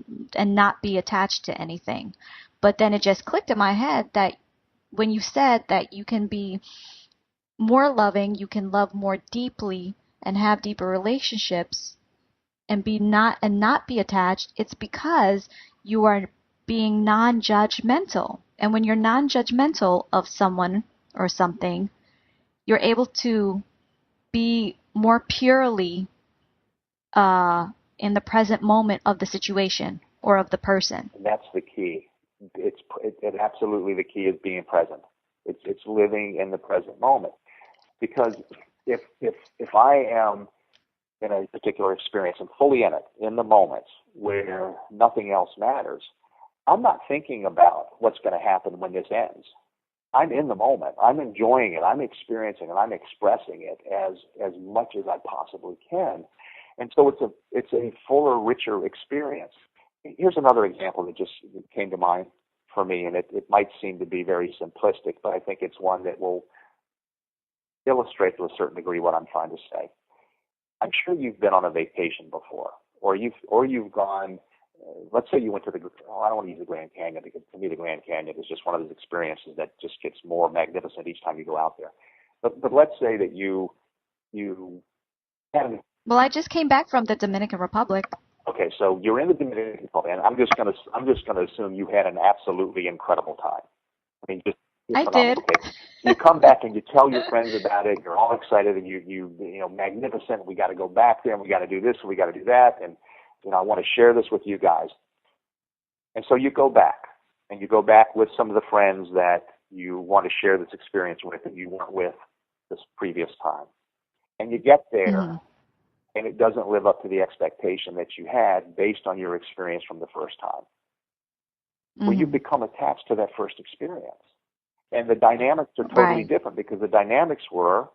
be attached to anything? But then it just clicked in my head that when you said that you can be more loving, you can love more deeply and have deeper relationships and not be attached, it's because you are being non-judgmental. And when you're non-judgmental of someone or something, you're able to be more purely in the present moment of the situation or of the person. And that's the key. It's absolutely the key is being present. It's living in the present moment. Because if I am in a particular experience and fully in it, in the moment where nothing else matters, I'm not thinking about what's going to happen when this ends. I'm in the moment. I'm enjoying it. I'm experiencing it. I'm expressing it as much as I possibly can. And so it's a fuller, richer experience. Here's another example that just came to mind for me, and it might seem to be very simplistic, but I think it's one that will illustrate to a certain degree what I'm trying to say. I'm sure you've been on a vacation before, or you've gone. Let's say you went to I don't want to use the Grand Canyon because to me the Grand Canyon is just one of those experiences that just gets more magnificent each time you go out there. But let's say that you had. Well, I just came back from the Dominican Republic. Okay, so you're in the Dominican Republic, and I'm just gonna assume you had an absolutely incredible time. I mean, just I did. Okay. You come back and you tell your friends about it. You're all excited, and you magnificent. We got to go back there, and we got to do this, and we got to do that, and I want to share this with you guys. And so you go back, and you go back with some of the friends that you want to share this experience with that you weren't with this previous time. And you get there, and it doesn't live up to the expectation that you had based on your experience from the first time. Well, you become attached to that first experience. And the dynamics are totally different because the dynamics were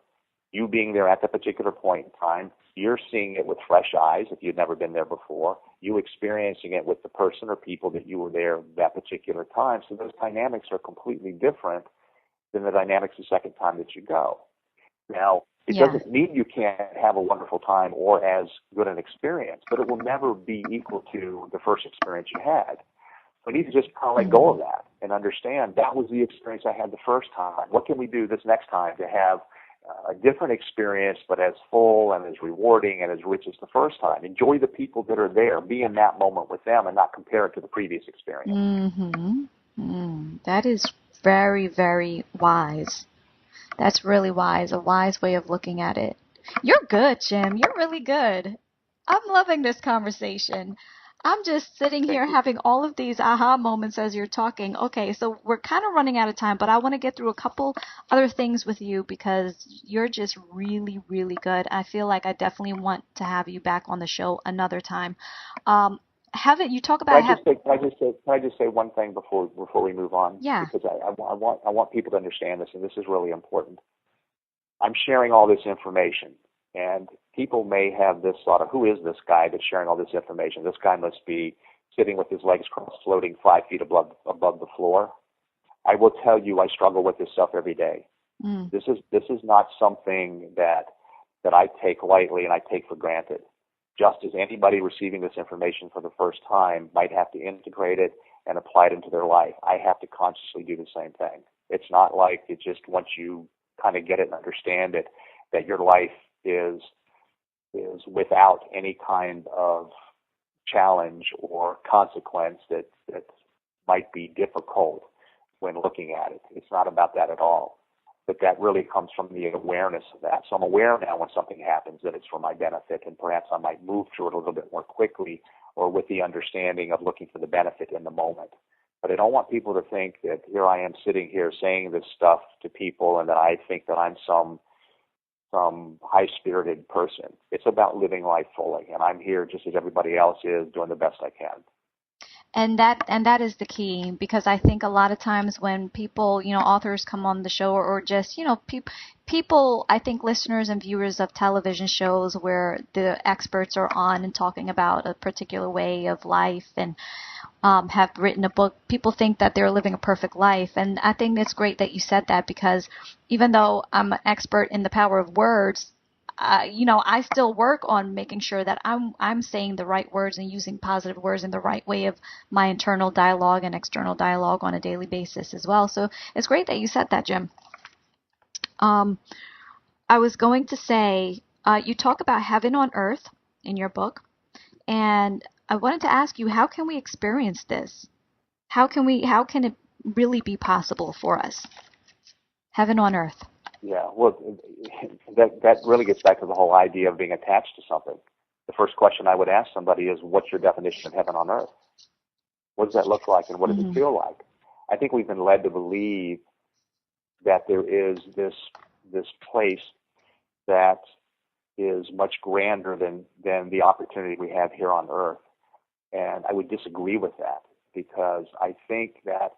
you being there at that particular point in time, you're seeing it with fresh eyes if you'd never been there before, you experiencing it with the person or people that you were there that particular time. So those dynamics are completely different than the dynamics the second time that you go. Now, it doesn't mean you can't have a wonderful time or as good an experience, but it will never be equal to the first experience you had. We need to just kind of let go of that and understand that was the experience I had the first time. What can we do this next time to have a different experience, but as full and as rewarding and as rich as the first time? Enjoy the people that are there. Be in that moment with them and not compare it to the previous experience. That is very, very wise. That's really wise, a wise way of looking at it. You're good, Jim. You're really good. I'm loving this conversation. I'm just sitting here having all of these aha moments as you're talking. Okay, so we're kind of running out of time, but I want to get through a couple other things with you because you're just really, really good. I feel like I definitely want to have you back on the show another time. You talk about? Can I just say one thing before we move on? Yeah. Because I want people to understand this, and this is really important. I'm sharing all this information, and people may have this thought of, who is this guy that's sharing all this information? This guy must be sitting with his legs crossed, floating 5 feet above the floor. I will tell you, I struggle with this stuff every day. This is not something that I take lightly and I take for granted. Just as anybody receiving this information for the first time might have to integrate it and apply it into their life, I have to consciously do the same thing. It's not like it just, once you kind of get it and understand it, that your life is without any kind of challenge or consequence that might be difficult when looking at it. It's not about that at all. But that really comes from the awareness of that. So I'm aware now when something happens that it's for my benefit, and perhaps I might move through it a little bit more quickly, or with the understanding of looking for the benefit in the moment. But I don't want people to think that here I am sitting here saying this stuff to people and that I think that I'm some high-spirited person. It's about living life fully, and I'm here just as everybody else is, doing the best I can. And that is the key, because I think a lot of times when people, authors come on the show, or just, people, I think listeners and viewers of television shows where the experts are on and talking about a particular way of life and have written a book, people think that they're living a perfect life. And I think it's great that you said that, because even though I'm an expert in the power of words, I still work on making sure that I'm saying the right words and using positive words in the right way of my internal dialogue and external dialogue on a daily basis as well. So it's great that you said that, Jim. I was going to say, you talk about heaven on earth in your book, and I wanted to ask you, how can we experience this? How can it really be possible for us? Heaven on earth. Yeah, well, that really gets back to the whole idea of being attached to something. The first question I would ask somebody is, what's your definition of heaven on earth? What does that look like, and what does it feel like? I think we've been led to believe that there is this place that is much grander than the opportunity we have here on earth. And I would disagree with that, because I think that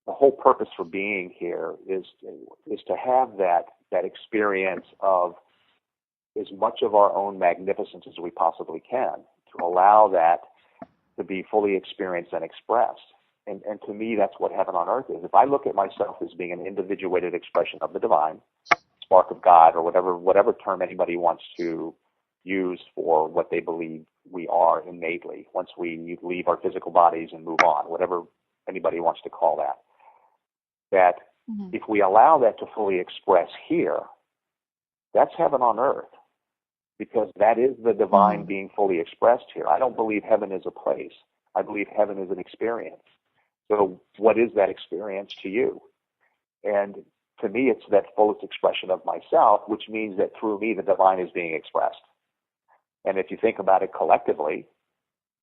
the whole purpose for being here is to have that experience of as much of our own magnificence as we possibly can, to allow that to be fully experienced and expressed. And to me, that's what heaven on earth is. If I look at myself as being an individuated expression of the divine, spark of God, or whatever term anybody wants to use for what they believe we are innately, once we leave our physical bodies and move on, whatever anybody wants to call that, if we allow that to fully express here, that's heaven on earth, because that is the divine being fully expressed here. I don't believe heaven is a place. I believe heaven is an experience. So what is that experience to you? And to me, it's that fullest expression of myself, which means that through me, the divine is being expressed. And if you think about it collectively,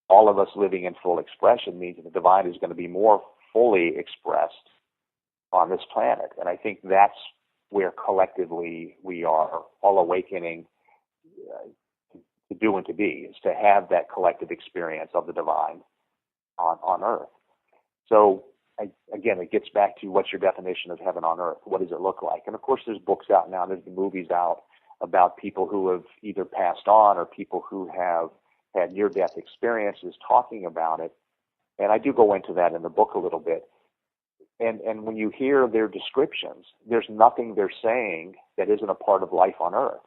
all of us living in full expression means that the divine is going to be more fully expressed on this planet. And I think that's where collectively we are all awakening to do and to be, is to have that collective experience of the divine on earth. So again, it gets back to, what's your definition of heaven on earth? What does it look like? And of course, there's books out now, there's the movies out about people who have either passed on or people who have had near-death experiences talking about it. And I do go into that in the book a little bit. And when you hear their descriptions, there's nothing they're saying that isn't a part of life on earth,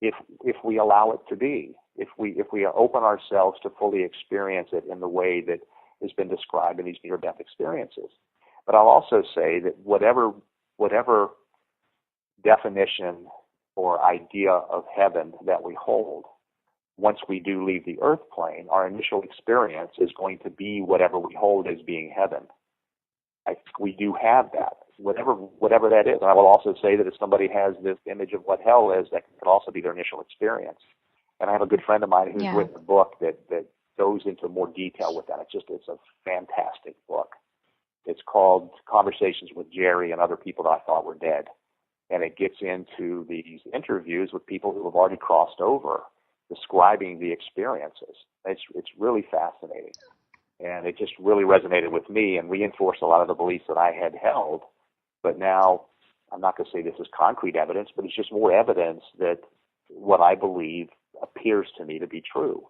if we allow it to be, if we open ourselves to fully experience it in the way that has been described in these near-death experiences. But I'll also say that whatever definition or idea of heaven that we hold, once we do leave the earth plane, our initial experience is going to be whatever we hold as being heaven. I think we do have that, whatever that is. And I will also say that if somebody has this image of what hell is, that could also be their initial experience. And I have a good friend of mine who's written a book that goes into more detail with that. It's a fantastic book. It's called Conversations with Jerry and Other People That I Thought Were Dead. And it gets into these interviews with people who have already crossed over, describing the experiences. It's really fascinating. And it just really resonated with me and reinforced a lot of the beliefs that I had held. But now, I'm not going to say this is concrete evidence, but it's just more evidence that what I believe appears to me to be true.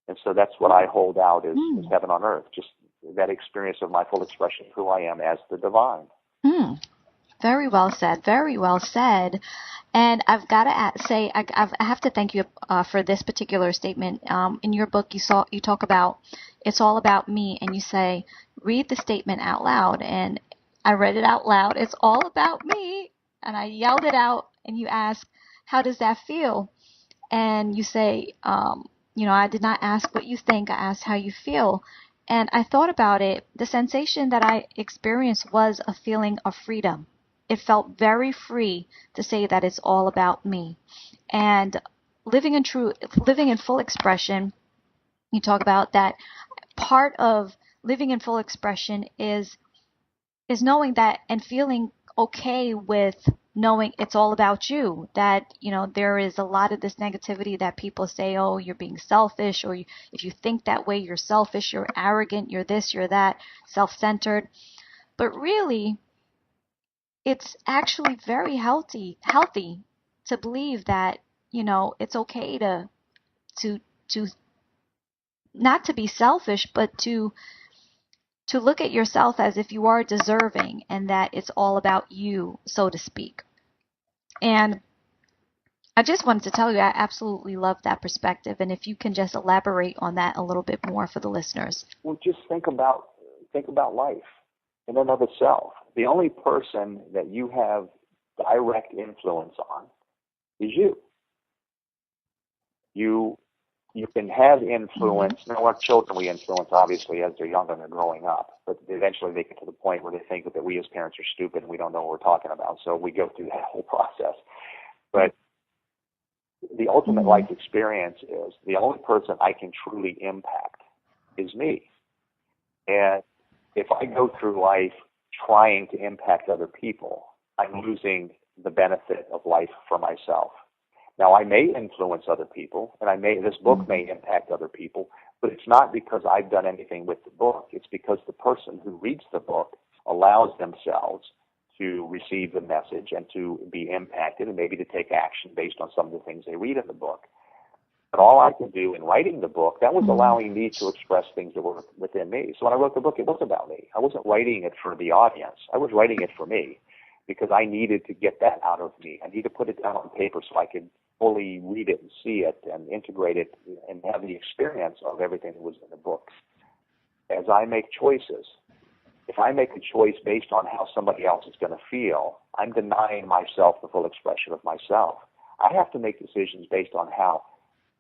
And so that's what I hold out as heaven on earth, just that experience of my full expression of who I am as the divine. Very well said. Very well said. And I've got to say, I have to thank you for this particular statement. In your book, you talk about it's all about me, and you say, read the statement out loud. And I read it out loud. It's all about me. And I yelled it out, and you ask, how does that feel? And you say, I did not ask what you think. I asked how you feel. And I thought about it. The sensation that I experienced was a feeling of freedom. It felt very free to say that it's all about me. And living in full expression, you talk about that part of living in full expression is knowing that and feeling okay with knowing it's all about you, that, there is a lot of this negativity that people say, oh, you're being selfish, or if you think that way, you're selfish, you're arrogant, you're this, you're that, self-centered. But really, it's actually very healthy to believe that, it's okay to not to be selfish, but to look at yourself as if you are deserving, and that it's all about you, so to speak. And I just wanted to tell you, I absolutely love that perspective. And if you can just elaborate on that a little bit more for the listeners. Well, just think about life in and of itself. The only person that you have direct influence on is you. You can have influence. Now, our children we influence, obviously, as they're young and they're growing up. But eventually they get to the point where they think that we as parents are stupid and we don't know what we're talking about. So we go through that whole process. But the ultimate life experience is the only person I can truly impact is me. And if I go through life trying to impact other people, I'm losing the benefit of life for myself. Now, I may influence other people, and this book may impact other people, but it's not because I've done anything with the book. It's because the person who reads the book allows themselves to receive the message and to be impacted and maybe to take action based on some of the things they read in the book. But all I could do in writing the book, that was allowing me to express things that were within me. So when I wrote the book, it was about me. I wasn't writing it for the audience. I was writing it for me because I needed to get that out of me. I needed to put it down on paper so I could fully read it and see it and integrate it and have the experience of everything that was in the book. As I make choices, if I make a choice based on how somebody else is going to feel, I'm denying myself the full expression of myself. I have to make decisions based on how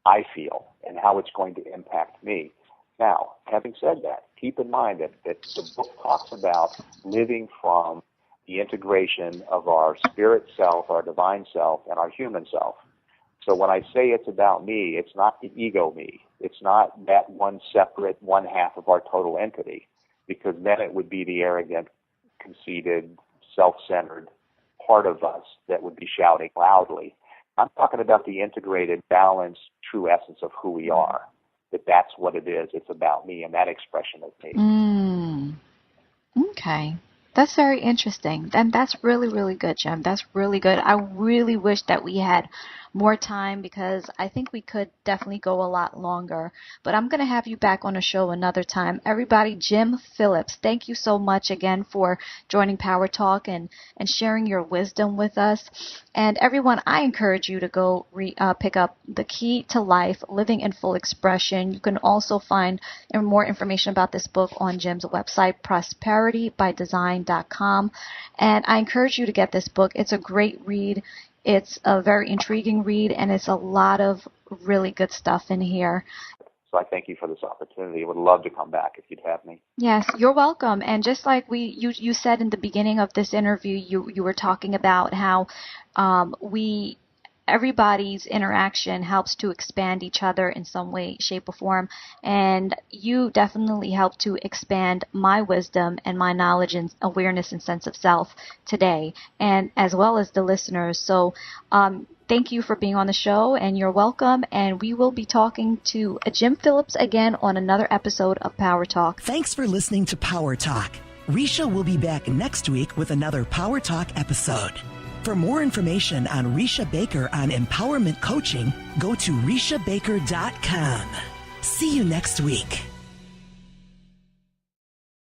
I feel and how it's going to impact me. Now, having said that, keep in mind that the book talks about living from the integration of our spirit self, our divine self, and our human self. So when I say it's about me, it's not the ego me. It's not that one separate one half of our total entity, because then it would be the arrogant, conceited, self-centered part of us that would be shouting loudly. I'm talking about the integrated, balanced, true essence of who we are, that's what it is. It's about me and that expression of me. Okay. That's very interesting. And that's really, really good, Jim. That's really good. I really wish that we had more time because I think we could definitely go a lot longer. But I'm going to have you back on the show another time. Everybody, Jim Phillips, thank you so much again for joining Power Talk and sharing your wisdom with us. And everyone, I encourage you to go pick up The Key to Life, Living in Full Expression. You can also find more information about this book on Jim's website, prosperitybydesign.com. And I encourage you to get this book. It's a great read. It's a very intriguing read, and it's a lot of really good stuff in here. So I thank you for this opportunity. I would love to come back if you'd have me. Yes, you're welcome. And just like you said in the beginning of this interview, you were talking about how everybody's interaction helps to expand each other in some way, shape, or form. And you definitely help to expand my wisdom and my knowledge and awareness and sense of self today, and as well as the listeners. So thank you for being on the show, and you're welcome. And we will be talking to Jim Phillips again on another episode of Power Talk. Thanks for listening to Power Talk. Reisha will be back next week with another Power Talk episode. For more information on Reisha Baker on empowerment coaching, go to ReishaBaker.com. See you next week.